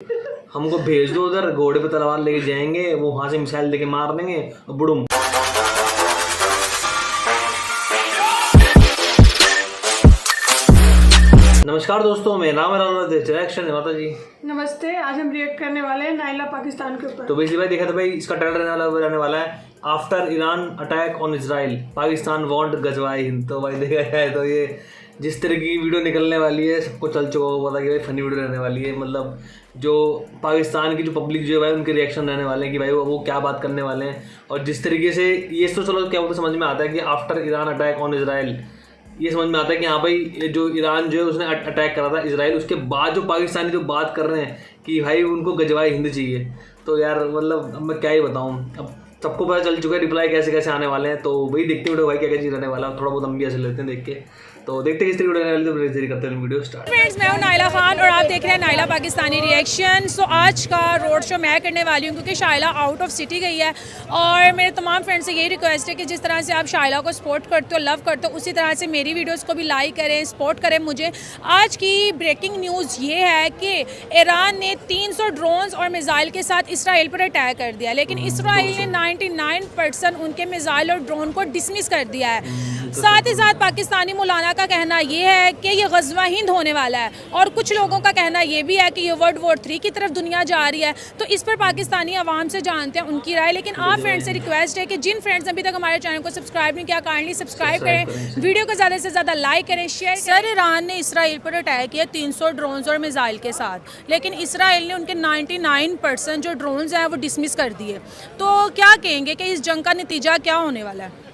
हमको भेज दो उधर, घोड़े पे तलवार लेके जाएंगे, वो वहां से मिसाइल लेके मार देंगे और बुड़ुम। नमस्कार दोस्तों, मेरा नाम है राहुल एक्शन माता जी। नमस्ते। आज हम रिएक्ट करने वाले हैं नाइला पाकिस्तान के ऊपर। तो बेसिकली भाई देखा था भाई, इसका ट्रेलर रहने वाला है after Iran attack on Israel Pakistan want गजवाए हिंद। तो भाई देखा जाए तो ये जिस तरह की वीडियो निकलने वाली है सबको चल चुका होगा पता कि भाई फनी वीडियो रहने वाली है। मतलब जो पाकिस्तान की जो पब्लिक जो है भाई उनके रिएक्शन रहने वाले हैं कि भाई वो क्या बात करने वाले हैं। और जिस तरीके से ये तो चलो क्या बोलते समझ में आता है कि after Iran attack on Israel, ये समझ में आता है कि हाँ भाई जो ईरान जो है उसने अटैक करा था इजराइल, उसके बाद जो पाकिस्तानी जो बात कर रहे हैं कि भाई उनको गजवाए हिंद चाहिए। तो यार मतलब अब मैं क्या ही बताऊँ, अब सबको पता चल चुका है रिप्लाई कैसे कैसे आने वाले हैं। तो वही देखते वीडियो भाई क्या क्या चीज़ रहने वाला है, थोड़ा बहुत हम भी ऐसे लेते हैं देख के। तो देखते हैं किस तरीके वीडियो रहने वाली, तो करते हैं वीडियो स्टार्ट। फ्रेंड्स, मैं हूं नाइला खान और आप देख रहे हैं नाइला पाकिस्तानी रिएक्शन। सो आज का रोड शो मैं करने वाली हूं क्योंकि शाइला आउट ऑफ सिटी गई है और मेरे तमाम फ्रेंड्स से यही रिक्वेस्ट है कि जिस तरह से आप शाइला को सपोर्ट करते हो, लव करते हो, उसी तरह से मेरी वीडियोस को भी लाइक करें, सपोर्ट करें मुझे। आज की ब्रेकिंग न्यूज़ ये है कि ईरान ने 300 ड्रोन्स और मिसाइल के साथ इसराइल पर अटैक कर दिया, लेकिन इसराइल ने 99% उनके मिसाइल और ड्रोन को डिसमिस कर दिया है। साथ ही साथ पाकिस्तानी मौलाना का कहना ये है कि ये गज़वा हिंद होने वाला है और कुछ लोगों का कहना ये भी है कि ये वर्ल्ड वॉर 3 की तरफ दुनिया जा रही है। तो इस पर पाकिस्तानी आवाम से जानते हैं उनकी राय। लेकिन आप फ्रेंड्स से रिक्वेस्ट है कि जिन फ्रेंड्स अभी तक हमारे चैनल को सब्सक्राइब नहीं किया, काइंडली सब्सक्राइब करें, वीडियो को ज़्यादा से ज़्यादा लाइक करें, शेयर करें। सर, ईरान ने इसराइल पर अटैक किया 300 ड्रोन्स और मिसाइल के साथ, लेकिन इसराइल ने उनके 99% जो ड्रोन्स हैं वो डिसमिस कर दिए। तो क्या कहेंगे कि इस जंग का नतीजा क्या होने वाला है?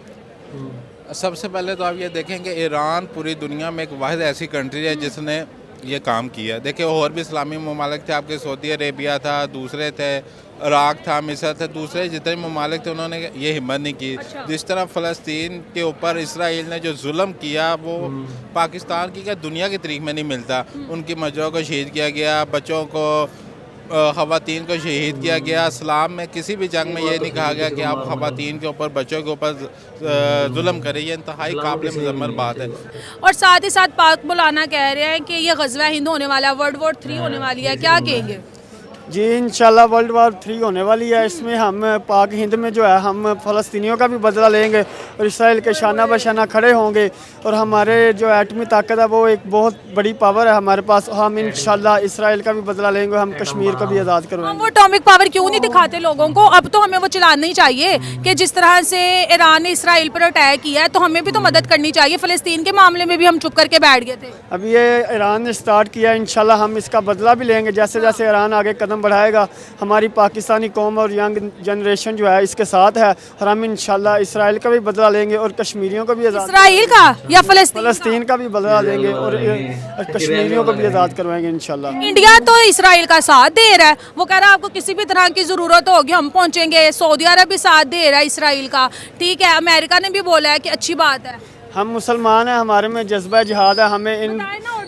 सबसे पहले तो आप ये देखेंगे ईरान पूरी दुनिया में एक वाहिद ऐसी कंट्री है जिसने ये काम किया। देखिए और भी इस्लामी ममालिक थे, आपके सऊदी अरेबिया था, दूसरे थे, इराक था, मिस्र थे, दूसरे जितने ममालिक थे उन्होंने ये हिम्मत नहीं की। जिस तरह फ़लस्तीन के ऊपर इसराइल ने जो जुल्म किया वो पाकिस्तान की क्या दुनिया की तारीख में नहीं मिलता। उनकी मजरों को शहीद किया गया, बच्चों को ख़वातीन को शहीद किया गया। इस्लाम में किसी भी जंग में ये नहीं कहा गया कि आप ख़वातीन के ऊपर, बच्चों के ऊपर जुल्म करें। ये इंतहाई काबिल मुज़म्मत बात है। और साथ ही साथ पाक मौलाना कह रहे हैं कि ये गज़वा हिंद होने वाला है, वर्ल्ड वॉर 3 होने वाली है, क्या कहेंगे? जी इंशाल्लाह वर्ल्ड वॉर 3 होने वाली है। इसमें हम पाक हिंद में जो है हम फ़लस्तीनियों का भी बदला लेंगे और इसराइल के शाना बशाना खड़े होंगे। और हमारे जो एटमी ताकत है वो एक बहुत बड़ी पावर है हमारे पास। हम इंशाल्लाह इसराइल का भी बदला लेंगे, हम कश्मीर को भी आज़ाद करवाएंगे। हम वो एटॉमिक पावर क्यों नहीं दिखाते लोगों को? अब तो हमें वो चलाना ही चाहिए कि जिस तरह से ईरान ने इसराइल पर अटैक किया है तो हमें भी तो मदद करनी चाहिए। फ़लस्तीन के मामले में भी हम चुप करके बैठ गए थे। अब ये ईरान ने स्टार्ट किया, इंशाल्लाह हम इसका बदला भी लेंगे। जैसे जैसे ईरान आगे कदम बढ़ाएगा हमारी पाकिस्तानी कौम और यंग जनरेशन जो है इसके साथ है और हम इंशाल्लाह इसराइल का भी बदला लेंगे और कश्मीरियों को भी आज़ाद, इसराइल का या फ़लस्तीन का भी बदला लेंगे और कश्मीरियों को भी आज़ाद करवाएंगे इंशाल्लाह। इंडिया तो इसराइल का साथ दे रहा है, वो कह रहा है आपको किसी भी तरह की ज़रूरत होगी हम पहुंचेंगे। सऊदी अरब भी साथ दे रहा है इसराइल का, ठीक है। अमेरिका ने भी बोला है कि अच्छी बात है। हम मुसलमान हैं, हमारे में जज्बा जिहाद है, हमें इन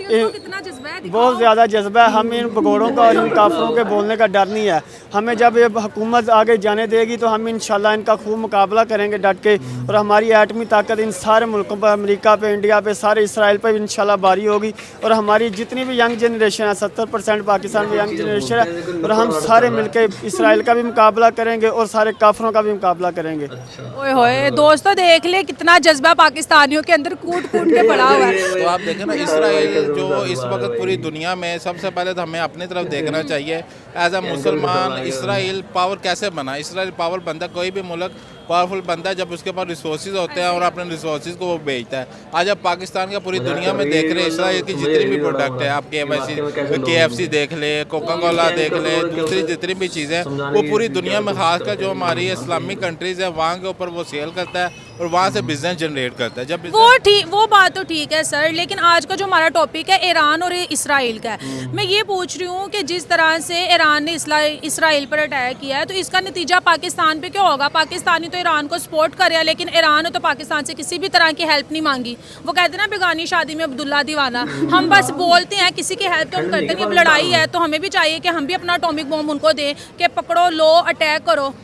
कितना जज्बा है, बहुत ज़्यादा जज्बा है। हम इन भगोड़ों का और इन काफरों के बोलने का डर नहीं है। हमें जब ये हुकूमत आगे जाने देगी तो हम इंशाल्लाह इनका खूब मुकाबला करेंगे डट के। और हमारी एटमी ताकत इन सारे मुल्कों पर, अमेरिका पे, इंडिया पे, सारे इसराइल पे इंशाल्लाह बारी होगी। और हमारी जितनी भी यंग जनरेशन है, 70% पाकिस्तान में यंग जनरेशन है, और हम सारे मिलकर इसराइल का भी मुकाबला करेंगे और सारे काफरों का भी मुकाबला करेंगे। ओए होए दोस्तों, देख ले कितना जज्बा पाकिस्तानियों के अंदर कूट कूट के पड़ा हुआ है। तो आप देखें ना, इसराइल जो इस वक्त पूरी दुनिया में, सबसे पहले तो हमें अपनी तरफ देखना चाहिए एज अ मुसलमान। इसराइल पावर कैसे बना? इसराइल पावर बनता, कोई भी मुल्क पावरफुल बनता है जब उसके पास रिसोर्सेज होते हैं और अपने रिसोर्सेज को वो बेचता है। आज आप पाकिस्तान का पूरी दुनिया में देख रहे हैं इसराइल की जितनी भी प्रोडक्ट है, आप KFC देख ले, कोका कोला देख ले, दूसरी जितनी भी चीज़ें वो पूरी दुनिया में, खासकर जो हमारी इस्लामिक कंट्रीज़ है वहाँ के ऊपर वो सेल करता है और वहाँ से बिजनेस जनरेट करता है। जब वो बात तो ठीक है सर, लेकिन आज का जो हमारा टॉपिक है ईरान और इसराइल का है। मैं ये पूछ रही हूँ कि जिस तरह से ईरान ने इसराइल पर अटैक किया है तो इसका नतीजा पाकिस्तान पे क्या होगा? पाकिस्तानी तो ईरान को सपोर्ट कर रहा है, लेकिन ईरान ने तो पाकिस्तान से किसी भी तरह की हेल्प नहीं मांगी। वो कहते हैं ना बेगानी शादी में अब्दुल्ला दीवाना, हम बस बोलते हैं, किसी की हेल्प तो हम करते नहीं। अब लड़ाई है तो हमें भी चाहिए कि हम भी अपना एटॉमिक बॉम्ब उनको दें कि पकड़ो, लो, अटैक करो।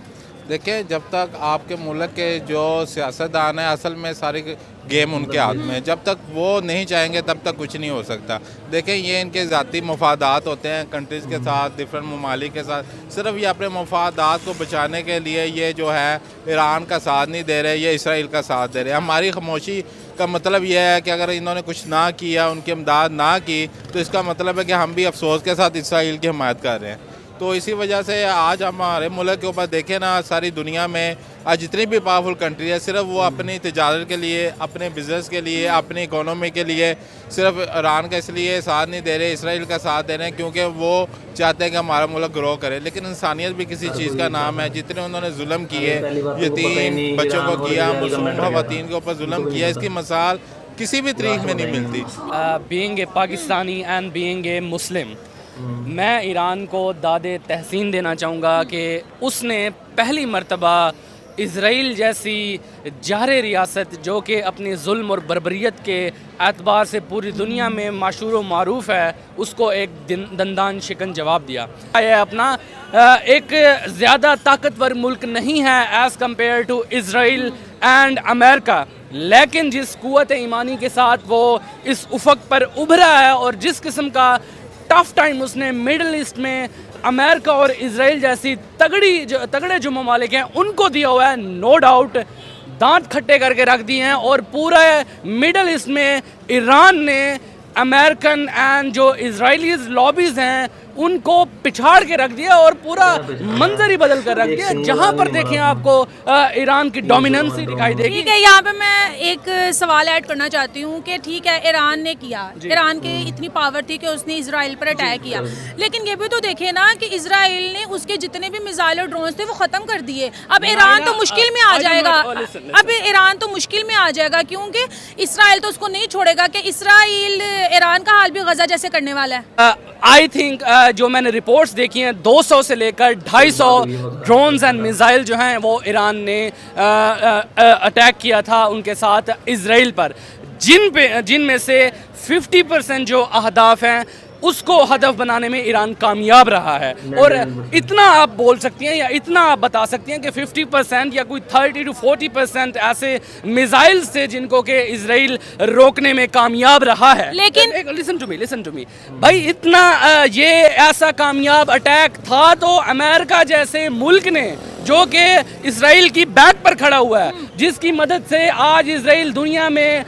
देखिए जब तक आपके मुल्क के जो सियासतदान हैं असल में सारी गेम उनके हाथ में है, जब तक वो नहीं चाहेंगे तब तक कुछ नहीं हो सकता। देखें ये इनके ज़ाती मफादात होते हैं कंट्रीज़ के साथ, डिफरेंट ममालिक के साथ। सिर्फ ये अपने मफादात को बचाने के लिए ये जो है ईरान का साथ नहीं दे रहे, ये इसराइल का साथ दे रहे हैं। हमारी खामोशी का मतलब यह है कि अगर इन्होंने कुछ ना किया, उनकी इमदाद ना की, तो इसका मतलब है कि हम भी अफसोस के साथ इसराइल की हिमायत कर रहे हैं। तो इसी वजह से आज हमारे मुल्क के ऊपर देखें ना, सारी दुनिया में आज जितनी भी पावरफुल कंट्री है सिर्फ वो अपनी तिजारत के लिए, अपने बिज़नेस के लिए, अपनी इकोनॉमी के लिए सिर्फ ईरान का इसलिए साथ नहीं दे रहे, इसराइल का साथ दे रहे हैं क्योंकि वो चाहते हैं कि हमारा मुल्क ग्रो करे। लेकिन इंसानियत भी किसी चीज़ का नाम है। जितने उन्होंने जुल्म किए, यतीम बच्चों को किया, मासूम ख़वातीन के ऊपर जुल्म किया, इसकी मिसाल किसी भी तारीख में नहीं मिलती। Being a Pakistani and being a Muslim, मैं ईरान को दादे तहसीन देना चाहूँगा कि उसने पहली मर्तबा इसराइल जैसी जारे रियासत जो कि अपनी जुल्म और बर्बरियत के एतबार से पूरी दुनिया में मशहूर व मारूफ है, उसको एक दंदान शिकन जवाब दिया। यह अपना एक ज़्यादा ताकतवर मुल्क नहीं है as compare to Israel and America, लेकिन जिस कुव्वत ईमानी के साथ वो इस उफ़क़ पर उभरा है और जिस किस्म का टफ टाइम उसने मिडल ईस्ट में अमेरिका और इसराइल जैसी तगड़े जो ममालिक हैं उनको दिया हुआ है, नो डाउट दांत खट्टे करके रख दिए हैं। और पूरा मिडल ईस्ट में ईरान ने अमेरिकन एंड जो इजरायलीज लॉबीज़ हैं उनको पिछाड़ के रख दिया और पूरा मंजर ही बदल कर रख दिया। जहाँ पर देखें आपको ईरान की डोमिनेंस ही दिखाई देगी। ठीक है, यहाँ पे मैं एक सवाल ऐड करना चाहती हूँ कि ठीक है ईरान ने किया, ईरान के इतनी पावर थी कि उसने इजराइल पर अटैक किया, लेकिन ये भी तो देखे ना कि इजराइल ने उसके जितने भी मिसाइल और ड्रोन्स थे वो ख़त्म कर दिए। अब ईरान तो मुश्किल में आ जाएगा, अब ईरान तो मुश्किल में आ जाएगा क्योंकि इसराइल तो उसको नहीं छोड़ेगा कि इसराइल ईरान का हाल भी गजा जैसे करने वाला है। आई थिंक जो मैंने रिपोर्ट्स देखी हैं 200 से लेकर 250 ड्रोन्स एंड मिसाइल जो हैं वो ईरान ने अटैक किया था उनके साथ इसराइल पर, जिनमें से 50% जो अहदाफ हैं उसको हदफ बनाने में ईरान कामयाब रहा है। और इतना आप बोल सकती हैं या इतना आप बता सकती हैं कि 50% या कोई 30 to 40% ऐसे मिसाइल से जिनको कि इसराइल रोकने में कामयाब रहा है। लेकिन लिसन टू मी भाई, इतना ये ऐसा कामयाब अटैक था तो अमेरिका जैसे मुल्क ने जो कि इसराइल की बैक पर खड़ा हुआ है, जिसकी मदद से आज इसराइल दुनिया में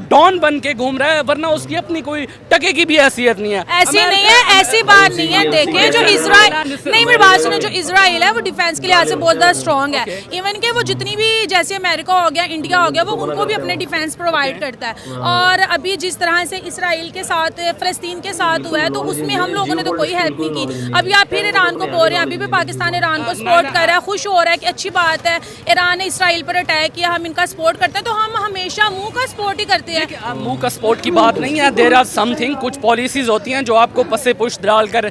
डॉन बन के घूम रहा है, वरना उसकी अपनी कोई टके की भी हैसियत नहीं है। ऐसी नहीं है, ऐसी बात नहीं है। देखिए जो इसराइल, नहीं मेरी बात सुनो, जो इसराइल है वो डिफेंस के लिहाज से बहुत ज़्यादा स्ट्रॉन्ग है। इवन के वो जितनी भी जैसे अमेरिका हो गया, इंडिया हो गया, वो उनको भी अपने डिफेंस प्रोवाइड करता है। और अभी जिस तरह से इसराइल के साथ फ़लस्तीन के साथ हुआ है तो उसमें हम लोगों ने तो कोई हेल्प नहीं की। अभी आप फिर ईरान को बोल रहे हैं, अभी भी पाकिस्तान ईरान को सपोर्ट कर रहा है, खुश हो रहा है कि अच्छी बात है ईरान ने इसराइल पर अटैक किया, हम इनका सपोर्ट करते हैं, तो हम हमेशा मुंह का सपोर्ट ही करते हैं। मुंह का सपोर्ट की बात नहीं है, देयर आर समथिंग, कुछ पॉलिसीज होती हैं जो आपको पसे पुश डाल कर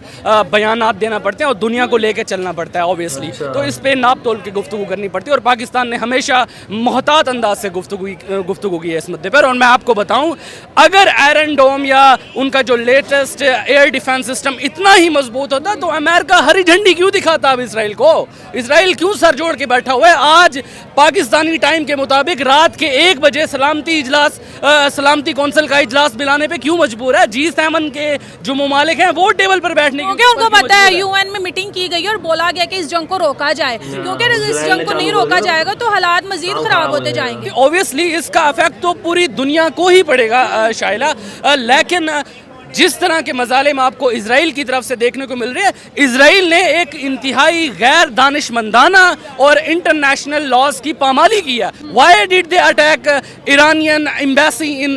बयानात देना पड़ते हैं और दुनिया को लेकर चलना पड़ता है ऑब्वियसली। तो इस पे नाप तोल के गुफ्तगू करनी पड़ती है और पाकिस्तान ने हमेशा मोहतात अंदाज से गुफ्तगू की है इस मुद्दे पर। और मैं आपको बताऊं, अगर आयरन डोम या उनका जो लेटेस्ट एयर डिफेंस सिस्टम इतना ही मजबूत होता तो अमेरिका हरी झंडी क्यों दिखाता अब इसराइल को? इसराइल क्यों सर जोड़ के बैठा हुआ है? आज पाकिस्तानी टाइम के मुताबिक रात के 1 बजे सलामती कौंसिल का इजलास बुलाने पे क्यों मजबूर है? G7 के जो ममालिक हैं वो टेबल पर बैठने क्योंकि उनको पता है यूएन में मीटिंग की गई और बोला गया कि इस जंग को रोका जाए, क्योंकि अगर इस जंग को नहीं रोका जाएगा तो हालात मजीद खराब होते जाएंगे। ऑब्वियसली इसका इफेक्ट तो पूरी दुनिया को ही पड़ेगा शाइला, लेकिन जिस तरह के मजालिम आपको इसराइल की तरफ से देखने को मिल रहे हैं, इसराइल ने एक इंतहाई गैर दानिशमंदाना और इंटरनेशनल लॉज की पामाली किया। Why did they attack Iranian embassy in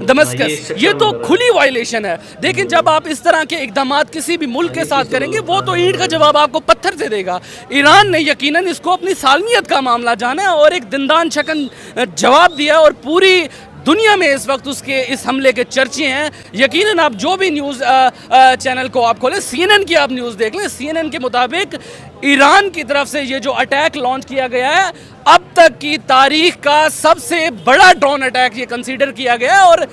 Damascus? ये तो खुली वायलेशन है। लेकिन जब आप इस तरह के इकदाम किसी भी मुल्क के साथ करेंगे वो तो ईंट का जवाब आपको पत्थर से देगा। ईरान ने यकीनन इसको अपनी सालमियत का मामला जाना और एक दंदान शकन जवाब दिया और पूरी दुनिया में इस वक्त उसके इस हमले के चर्चे हैं। यकीनन आप जो भी न्यूज़ चैनल को आप खोलें, CNN की आप न्यूज़ देख लें, CNN के मुताबिक ईरान की तरफ से ये जो अटैक लॉन्च किया गया है अब तक की तारीख का सबसे बड़ा ड्रोन अटैक ये कंसीडर किया गया है। और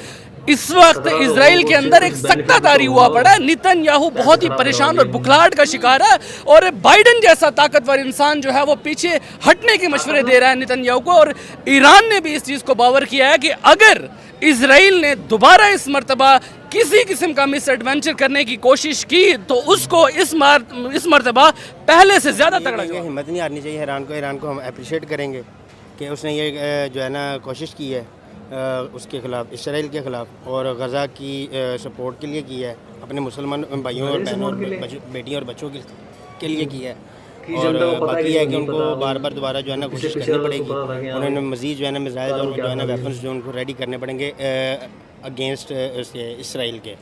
इस वक्त इसराइल के अंदर एक सख्तादारी हुआ पड़ा है। नेतन्याहू बहुत ही परेशान और बुखलाहट का शिकार है और बाइडन जैसा ताकतवर इंसान जो है वो पीछे हटने के मशवरे दे रहा है नेतन्याहू को। और ईरान ने भी इस चीज़ को बावर किया है कि अगर इसराइल ने दोबारा इस मर्तबा किसी किस्म का मिस एडवेंचर करने की कोशिश की तो उसको इस मर्तबा पहले से ज़्यादा तगड़ा जवाब। हिम्मत नहीं हारनी चाहिए ईरान को हम अप्रिशिएट करेंगे कि उसने ये जो है ना कोशिश की है उसके ख़िलाफ़, इसराइल के ख़िलाफ़, और गज़ा की सपोर्ट के लिए की है, अपने मुसलमान भाइयों और बहनों और बेटियों और बच्चों के लिए की है। और बाकी है कि उनको बार बार दोबारा जो है ना कोशिश करनी पड़ेगी। उन्होंने मज़ीद जो है ना मिसाइल और जो है ना वेपन्स जो उनको रेडी करने पड़ेंगे अगेंस्ट इसराइल के।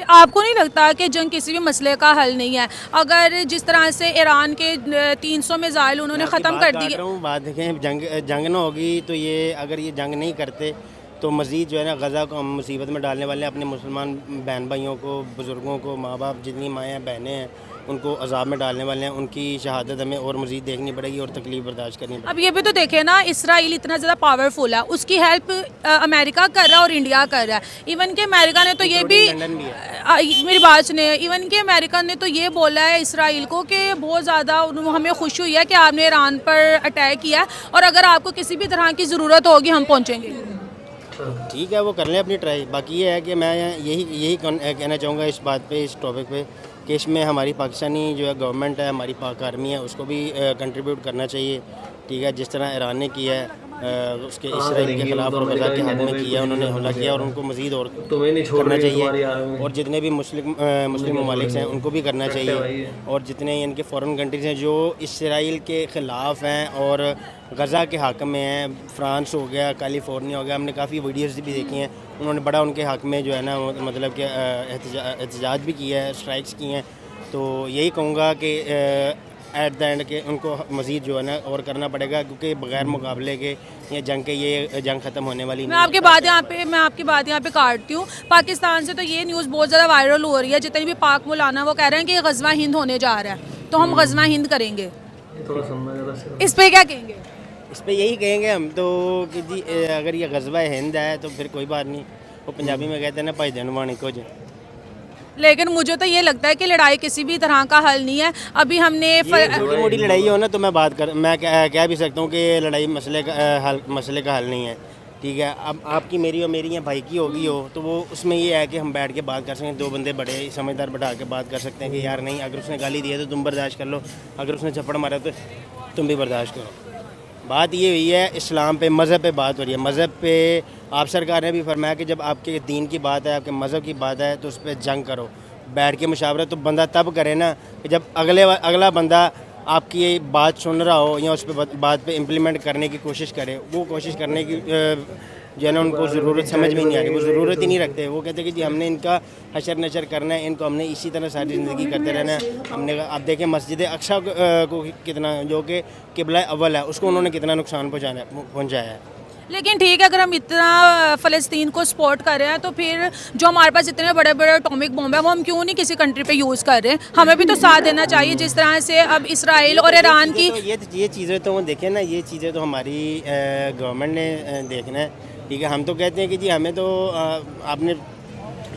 आपको नहीं लगता कि जंग किसी भी मसले का हल नहीं है? अगर जिस तरह से ईरान के 300 मिसाइल उन्होंने ख़त्म कर दिए। बात देखें, जंग ना होगी तो ये अगर ये जंग नहीं करते तो मज़ीद जो है ना गज़ा को हम मुसीबत में डालने वाले हैं, अपने मुसलमान बहन भाइयों को, बुज़ुर्गों को, माँ बाप जितनी माएँ बहनें हैं उनको अजाब में डालने वाले हैं। उनकी शहादत हमें और मज़ीद देखनी पड़ेगी और तकलीफ बर्दाश्त करनी पड़ेगी। अब ये भी तो देखें ना, इसराइल इतना ज़्यादा पावरफुल है, उसकी हेल्प अमेरिका कर रहा है और इंडिया कर रहा है। इवन कि अमेरिका ने तो ये भी मेरी बात सुने, इवन कि अमेरिका ने तो ये बोला है इसराइल को कि बहुत ज़्यादा हमें खुशी हुई है कि आपने ईरान पर अटैक किया और अगर आपको किसी भी तरह की ज़रूरत होगी हम पहुँचेंगे। ठीक है, वो कर लें अपनी ट्राई। बाकी ये है कि मैं यही कहना चाहूँगा इस बात पे, इस टॉपिक पे, कि इसमें हमारी पाकिस्तानी जो है गवर्नमेंट है, हमारी पाक आर्मी है, उसको भी कंट्रीब्यूट करना चाहिए। ठीक है, जिस तरह ईरान ने किया है उसके इसराइल के खिलाफ और गज़ा के हक में किया, उन्होंने हमला किया और उनको मज़ीद और करना चाहिए। और जितने भी मुस्लिम ममालिक हैं उनको भी करना चाहिए। और जितने इनके फ़ॉरेन कंट्रीज़ हैं जो इसराइल के ख़िलाफ़ हैं और गज़ा के हक़ में हैं, फ्रांस हो गया, कैलिफोर्निया हो गया, हमने काफ़ी वीडियोज़ भी देखी हैं, उन्होंने बड़ा उनके हक़ में जो है ना मतलब कि एहतजाज भी किया है, स्ट्राइक्स की हैं। तो यही कहूँगा कि एट द एंड के उनको मज़ीद जो है ना और करना पड़ेगा, क्योंकि बग़ैर मुकाबले के ये जंग ख़त्म होने वाली नहीं। मैं आपकी बात यहाँ पे काटती हूँ। पाकिस्तान से तो ये न्यूज़ बहुत ज़्यादा वायरल हो रही है, जितने भी पाक मुलाना वो कह रहे हैं कि ग़ज़वा हिंद होने जा रहा है, तो हम ग़ज़वा हिंद करेंगे। इस पर क्या कहेंगे? इस पर यही कहेंगे हम तो कि जी अगर ये ग़ज़वा हिंद है तो फिर कोई बात नहीं, वो पंजाबी में कहते हैं ना भाई जनवाणी को जी। लेकिन मुझे तो ये लगता है कि लड़ाई किसी भी तरह का हल नहीं है। अभी हमने छोटी मोटी लड़ाई हो ना तो मैं कह भी सकता हूँ कि लड़ाई मसले का हल नहीं है। ठीक है, अब आपकी मेरी और मेरी या भाई की होगी हो तो वो उसमें ये है कि हम बैठ के बात कर सकते हैं, दो बंदे बड़े समझदार बैठा के बात कर सकते हैं कि यार नहीं, अगर उसने गाली दी है तो तुम बर्दाश्त कर लो, अगर उसने चप्पड़ मारा तो तुम भी बर्दाश्त करो। बात ये हुई है इस्लाम पे, मज़हब पे बात हो रही है। मज़हब पे आप सरकार ने भी फरमाया कि जब आपके दीन की बात है, आपके मज़हब की बात है तो उस पर जंग करो, बैठ के मुशावरत। तो बंदा तब करे ना कि जब अगला बंदा आपकी ये बात सुन रहा हो या उस पर बात पे इम्प्लीमेंट करने की कोशिश करे। वो कोशिश करने की जो है ना उनको ज़रूरत समझ में नहीं आ रही, वो ज़रूरत ही नहीं रखते। वो कहते कि जी हमने इनका हशर नशर करना है, इनको हमने इसी तरह सारी ज़िंदगी करते रहना है। हमने आप देखें मस्जिद अक्सा को कितना, जो कि किबला अव्वल है, उसको उन्होंने कितना नुकसान पहुँचाया है। लेकिन ठीक है, अगर हम इतना फ़लस्तीन को सपोर्ट कर रहे हैं तो फिर जो हमारे पास इतने बड़े बड़े एटॉमिक बॉम्ब है वो हम क्यों नहीं किसी कंट्री पे यूज़ कर रहे हैं? हमें भी तो साथ देना चाहिए। जिस तरह से अब इसराइल और ईरान की ये चीज़ें तो देखें ना, ये चीज़ें तो हमारी गवर्नमेंट ने देखना है। ठीक है, हम तो कहते हैं कि जी हमें तो आपने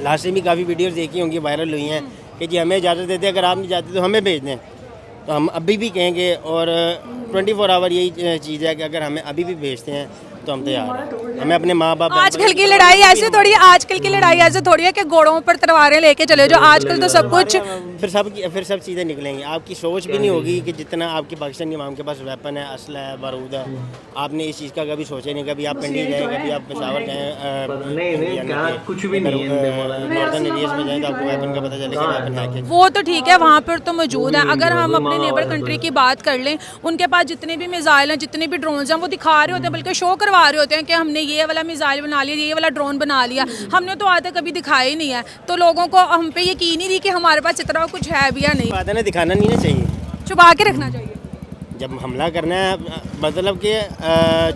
लास्ट में भी काफ़ी वीडियोज़ देखी होंगी, वायरल हुई हैं कि जी हमें इजाज़त देते, अगर आप नहीं चाहते तो हमें भेज दें। तो हम अभी भी कहेंगे और 24 आवर यही चीज़ है कि अगर हमें अभी भी भेजते हैं तो हम तैयार हैं। हमें अपने माँ बाप, आजकल की लड़ाई ऐसे थोड़ी है कि घोड़ों पर तलवारें लेके चले जो आजकल तो सब कुछ फिर सब चीज़ें निकलेंगी। आपकी सोच भी नहीं होगी कि जितना आपकी पाकिस्तानी इमाम के पास वेपन है, असला है, बारूद है, आपने इस चीज़ का कभी सोचा नहीं। कभी आप पिंडी जाएँ, कभी आप पेशावर जाएँ, कुछ भी नहीं है, नॉर्दर्न एरियाज में जाएँ तो आपको वेपन का पता चलेगा वेपन है क्या। वो तो ठीक है, वहाँ पर तो मौजूद है। अगर हम अपने नेबर कंट्री की बात कर लें, उनके पास जितने भी मिसाइल हैं, जितने भी ड्रोन्स हैं, वो दिखा रहे होते हैं, बल्कि शो करवा रहे होते हैं कि हमने ये वाला मिसाइल बना लिया, ये वाला ड्रोन बना लिया। हमने तो आज तक कभी दिखाया ही नहीं है, तो लोगों को हम पे यकीन ही नहीं कि हमारे पास इतना कुछ है भी या नहीं। बात है ना, दिखाना नहीं ना चाहिए, छुपा के रखना चाहिए। जब हमला करना है मतलब कि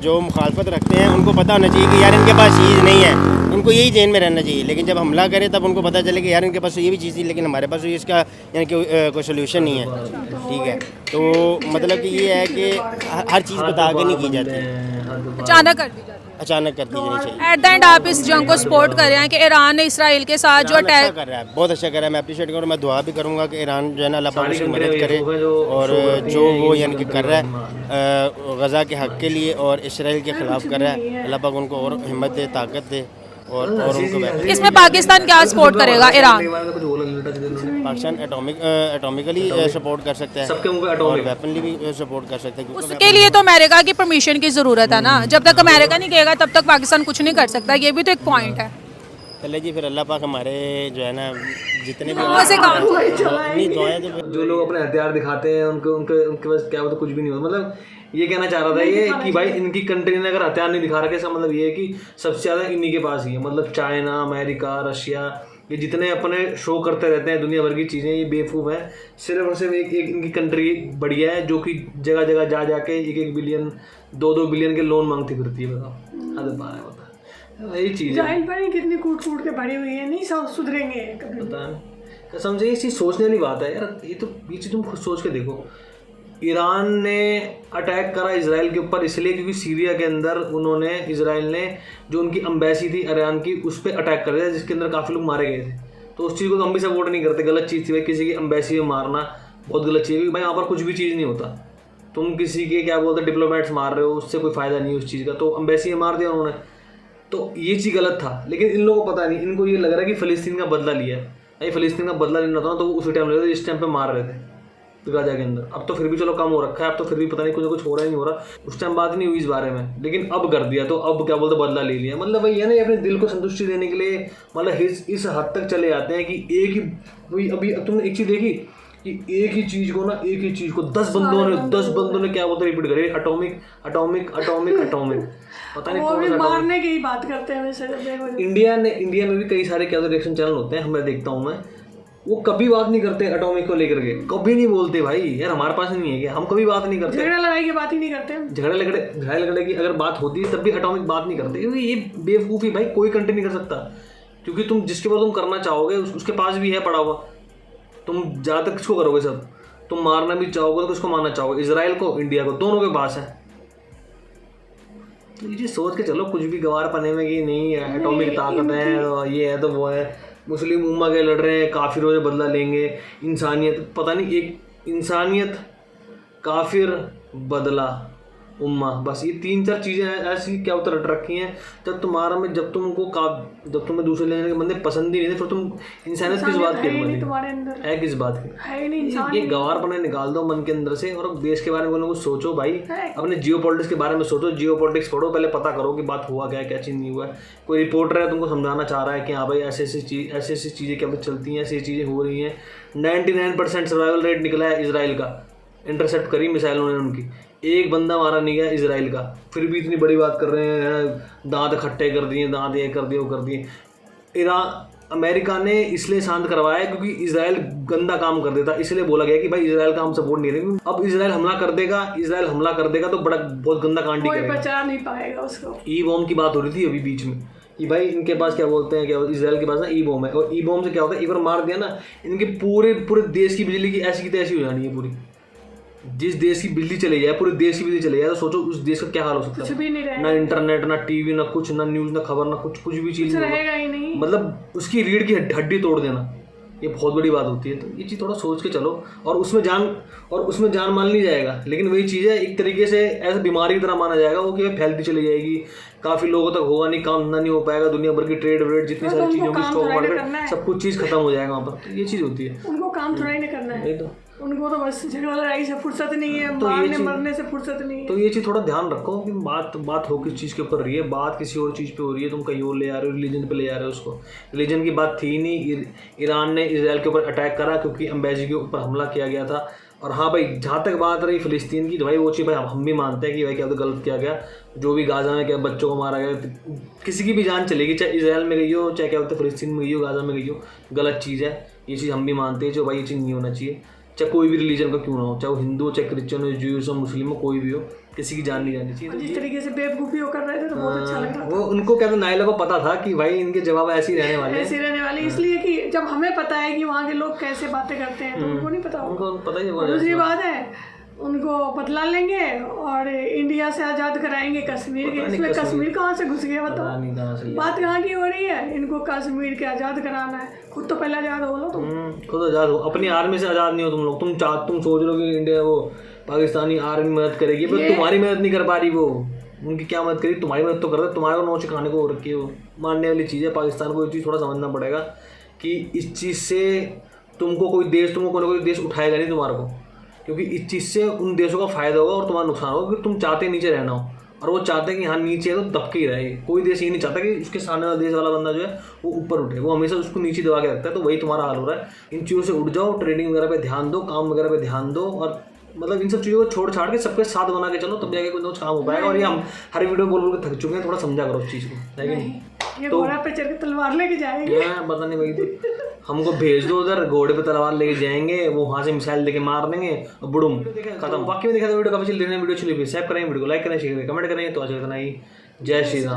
जो मुखालफत रखते हैं उनको पता होना चाहिए कि यार इनके पास चीज़ नहीं है, उनको यही जेन में रहना चाहिए। लेकिन जब हमला करें तब उनको पता चले कि यार इनके पास ये भी चीज़ थी लेकिन हमारे पास इसका यानी कि कोई सोल्यूशन नहीं है। ठीक है, तो मतलब कि ये है कि हर चीज़ बता के नहीं की जाती। अचानक कर दी जाती है। अचानक कर दी जानी चाहिए। एट द एंड आप इस जंग को सपोर्ट कर रहे हैं कि ईरान ने इसराइल के साथ जो ईरान अच्छा अटैक कर रहा है, बहुत अच्छा कर रहा है, मैं अप्रिशिएट करूँ। मैं दुआ भी करूँगा कि ईरान जो है ना अल्लाह पाक उसकी मदद करे, और जो वो यानी कि कर रहा है गज़ा के हक़ के लिए और इसराइल के ख़िलाफ़ कर रहा है, अल्लाह पाक उनको और हिम्मत दे, ताकत दे, और उनको इसमें पाकिस्तान क्या सपोर्ट करेगा ईरान? पाकिस्तान एटॉमिकली सपोर्ट कर सकता है, सबके मुंह पे और एटॉमिक वेपनली भी सपोर्ट कर सकता है, क्योंकि उसके लिए तो अमेरिका की परमिशन की ज़रूरत है ना। जब तक अमेरिका नहीं कहेगा तब तक पाकिस्तान कुछ नहीं कर सकता। ये भी तो एक पॉइंट है। चले जी, फिर अल्लाह पाक हमारे जो है ना जितने भी दुआ से काम नहीं दुआएं तो फिर जो लोग अपने हथियार दिखाते हैं उनके उनके उनके पास क्या होता कुछ भी नहीं होता। मतलब ये कहना चाह रहा था ये कि भाई इनकी कंट्री ने अगर हथियार नहीं दिखा रखे, इसका मतलब ये है कि सबसे ज़्यादा इन्हीं के पास ही है। मतलब चाइना, अमेरिका, रशिया, ये जितने अपने शो करते रहते हैं दुनिया भर की चीज़ें, ये बेवकूफ़ हैं। सिर्फ और सिर्फ एक इनकी कंट्री बढ़िया है जो कि जगह जगह जा जाके 1-1 बिलियन 2-2 बिलियन के लोन मांगती फिरती है। बताओ हद पार है, बता यही चीज़ है। जाहिल पर कितनी कूट कूट के भरी हुई है, नहीं सुधरेंगे कभी। पता नहीं कसम से, ये चीज़ सोचने वाली बात है यार। ये चीज़ तुम खुद सोच के देखो। ईरान ने अटैक करा इसराइल के ऊपर इसलिए क्योंकि सीरिया के अंदर उन्होंने इसराइल ने जो उनकी अम्बेसी थी ईरान की उस पर अटैक कर दिया, जिसके अंदर काफ़ी लोग मारे गए थे। तो उस चीज़ को तो हम भी सपोर्ट नहीं करते, गलत चीज़ थी भाई। किसी की अम्बेसी में मारना बहुत गलत चीज़ है, भाई वहाँ पर कुछ भी चीज़ नहीं होता। तुम किसी के क्या बोलते डिप्लोमेट्स मार रहे हो, उससे कोई फ़ायदा नहीं है उस चीज़ का। तो अम्बेसी में मार दिया उन्होंने, तो ये चीज़ गलत था। लेकिन इन लोगों को पता नहीं, इनको ये लग रहा है कि फ़लस्तीन का बदला लिया है। भाई फ़लस्तीन का बदला लेना था ना, तो वो उसी टाइम ले रहे थे जिस टाइम पे मार रहे थे गाजा के अंदर। अब तो फिर भी चलो कम हो रखा है, अब तो फिर भी पता नहीं कुछ कुछ हो रहा है नहीं हो रहा। उस टाइम बात नहीं हुई इस बारे में, लेकिन अब कर दिया तो अब क्या बोलते बदला ले लिया। मतलब वही है ना, अपने दिल को संतुष्टि देने के लिए मतलब इस हद तक चले जाते हैं कि एक ही वही। अभी तुमने एक चीज़ देखी कि एक ही चीज़ को ना, एक ही चीज़ को 10 बंदों ने क्या बोलते रिपीट करे, एटॉमिक एटॉमिक एटॉमिक एटॉमिक। पता नहीं वो भी कौन सा मारने की ही बात करते हैं वैसे। जब देखो इंडिया में भी कई सारे क्या रिएक्शन चैनल होते हैं, मैं देखता हूँ मैं, वो कभी बात नहीं करते एटॉमिक को लेकर के, कभी नहीं बोलते भाई यार हमारे पास नहीं है क्या, हम कभी बात नहीं करते। झगड़ा लड़ाई की बात ही नहीं करते। झगड़े लगड़े की अगर बात होती है तब भी एटॉमिक बात नहीं करते, क्योंकि ये बेवकूफ़ी भाई कोई कंट्री नहीं कर सकता। क्योंकि तुम जिसके बाद तुम करना चाहोगे उसके पास भी है पड़ा हुआ। तुम ज़्यादातर किसको करोगे, सब तुम मारना भी चाहोगे तो किसको मारना चाहोगे, इसराइल को, इंडिया को, दोनों के पास है। तो ये सोच के चलो, कुछ भी गवार पने में कि नहीं एटॉमिक ताकत है, ये है तो वो है। मुस्लिम उम्मा के लड़ रहे हैं, काफिरों से बदला लेंगे, इंसानियत पता नहीं, एक इंसानियत, काफिर, बदला, उम्मा, बस ये 3-4 चीज़ें ऐसी क्या उतर रखी हैं। जब तुम्हें दूसरे लेने के बंदे पसंद ही नहीं थे, फिर तुम इंसानियत किस बात की तुम्हारे अंदर है, किस बात की है नहीं इंसान। ये गवार पने निकाल दो मन के अंदर से और देश के बारे में कुछ सोचो भाई। अपने जियो पॉलिटिक्स के बारे में सोचो, जियो पॉलिटिक्स पढ़ो, पहले पता करो कि बात हुआ क्या है, क्या चीज़ नहीं हुआ है। कोई रिपोर्टर है तुमको समझाना चाह रहा है कि हाँ भाई ऐसी ऐसी चीज़ें क्या चलती हैं, ऐसी चीज़ें हो रही हैं। 99% सर्वाइवल रेट निकला है इसराइल का, इंटरसेप्ट करी मिसाइलों ने उनकी, एक बंदा मारा नहीं गया इसराइल का। फिर भी इतनी बड़ी बात कर रहे हैं, दांत खट्टे कर दिए, दांत ये कर दिए, वो कर दिए। अमेरिका ने इसलिए शांत करवाया क्योंकि इसराइल गंदा काम कर देता, इसलिए बोला गया कि भाई इसराइल का हम सपोर्ट नहीं करेंगे। अब इसराइल हमला कर देगा तो बहुत गंदा कांड ही करेगा, बचा नहीं पाएगा उसको। ई बॉम्ब की बात हो रही थी अभी बीच में कि भाई इनके पास क्या बोलते हैं, क्या इसराइल के पास ना ई बॉम्ब है, और ई बॉम्ब से क्या होता है, एक बार मार दिया ना, इनके पूरे देश की बिजली की ऐसी की तैसी हो जानी है पूरी। जिस देश की बिजली चली जाए, पूरे देश की बिजली चली जाए, तो सोचो उस देश का क्या हाल हो सकता है। कुछ भी नहीं रहेगा, ना इंटरनेट, ना टीवी, ना कुछ, ना न्यूज़, ना खबर, ना कुछ भी चीज़ रहेगा ही नहीं। मतलब उसकी रीढ़ की हड्डी तोड़ देना, ये बहुत बड़ी बात होती है। तो ये चीज़ थोड़ा सोच के चलो, और उसमें जान मान ली जाएगा, लेकिन वही चीज़ है एक तरीके से ऐसे बीमारी की तरह माना जाएगा वो कि फैलती चली जाएगी, काफ़ी लोगों तक होगा नहीं, काम धंधा नहीं हो पाएगा, दुनिया भर की ट्रेड व्रेड जितनी सारी चीज़ों की, स्टॉक मार्केट, सब कुछ चीज़ खत्म हो जाएगा वहाँ पर। तो ये चीज़ होती है, उनको काम थोड़ा ही नहीं करना है, उनको तो बस झगड़ा लड़ाई से फुर्सत नहीं है, मारने मरने से फुर्सत नहीं है। तो ये चीज़ थोड़ा ध्यान रखो कि बात हो किस चीज़ के ऊपर रही है, बात किसी और चीज़ पे हो रही है, तुम कहीं और ले आ रहे हो, रिलीजन पे ले आ रहे हो उसको। रिलीजन की बात थी नहीं, ईरान ने इसराइल के ऊपर अटैक करा क्योंकि एम्बेसी के ऊपर हमला किया गया था। और हाँ भाई, जहाँ तक बात रही फ़लस्तीन की, तो भाई वो चीज़ भाई हम भी मानते हैं कि भाई क्या तो गलत किया गया, जो भी गाज़ा में क्या बच्चों को मारा गया, किसी की भी जान चलेगी, चाहे इसराइल में गई हो, चाहे क्या बोलते फ़लस्तीन में गई हो, गाज़ा में गई हो, गलत चीज़ है, ये चीज़ हम भी मानते हैं। जो भाई ये चीज़ नहीं होना चाहिए, चाहे कोई भी रिलीजन का क्यों ना हो, चाहे वो हिंदू हो, चाहे क्रिश्चियन हो, ज्यूस हो, मुस्लिम हो, कोई भी हो, किसी की जान नहीं जानी चाहिए। जिस तरीके से बेवकूफ़ी वो कर रहे थे तो बहुत अच्छा लग रहा था। वो उनको क्या था, नाइला को पता था कि भाई इनके जवाब ऐसे ही रहने वाले, इसलिए कि जब हमें पता है कि वहाँ के लोग कैसे बातें करते हैं तो उनको नहीं पता होगा। उनको पता ही होगा। दूसरी बात है, उनको बदला लेंगे और इंडिया से आज़ाद कराएंगे कश्मीर के। इसमें कश्मीर कहाँ से घुस गया पता नहीं कहाँ से बताओ? बात कहाँ की हो रही है? इनको कश्मीर के आज़ाद कराना है, खुद तो पहले आज़ाद हो लो तुम। खुद आज़ाद हो, अपनी आर्मी से आज़ाद नहीं हो तुम लोग। तुम सोच रहे हो कि इंडिया वो पाकिस्तानी आर्मी मदद करेगी, पर तुम्हारी मदद नहीं कर पा रही वो। उनकी क्या मदद करी? तुम्हारी मदद तो कर रहे, तुम्हारे को नोच खाने को हो रखी है वो। मानने वाली चीज़ है। पाकिस्तान को ये चीज़ थोड़ा समझना पड़ेगा कि इस चीज़ से तुमको कोई ना कोई देश उठाएगा नहीं तुम्हारे को, क्योंकि इस चीज़ से उन देशों का फ़ायदा होगा और तुम्हारा नुकसान होगा। क्योंकि तुम चाहते नीचे रहना हो और वो चाहते हैं कि हाँ नीचे है तो दबके ही रहे। कोई देश ये नहीं चाहता कि उसके सामने वाला देश वाला बंदा जो है वो ऊपर उठे, वो हमेशा उसको नीचे दबा के रखता है। तो वही तुम्हारा हाल हो रहा है। इन चीज़ों से उठ जाओ, ट्रेडिंग वगैरह पे ध्यान दो, काम वगैरह पे ध्यान दो, और मतलब इन सब चीज़ों को छोड़ छाड़ के सबके साथ बना के चलो, तब जाके कोई काम हो पाएगा। और ये हम हर वीडियो बोल बोल के थक चुके हैं, थोड़ा समझा करो उस चीज़ को, है कि नहीं? ये घोड़ा पे चढ़ के तलवार लेके जाएंगे। पता नहीं भाई, तो हमको भेज दो उधर, घोड़े पे तलवार लेके जाएंगे, वो वहाँ से मिसाइल लेके मार देंगे और बुड़ुम खत्म। बाकी में देखा था वीडियो काफी चल रही है। वीडियो अच्छी लगी सब्सक्राइब करें, वीडियो को लाइक करें, शेयर करें, कमेंट करें। तो आज इतना ही। जय श्री राम।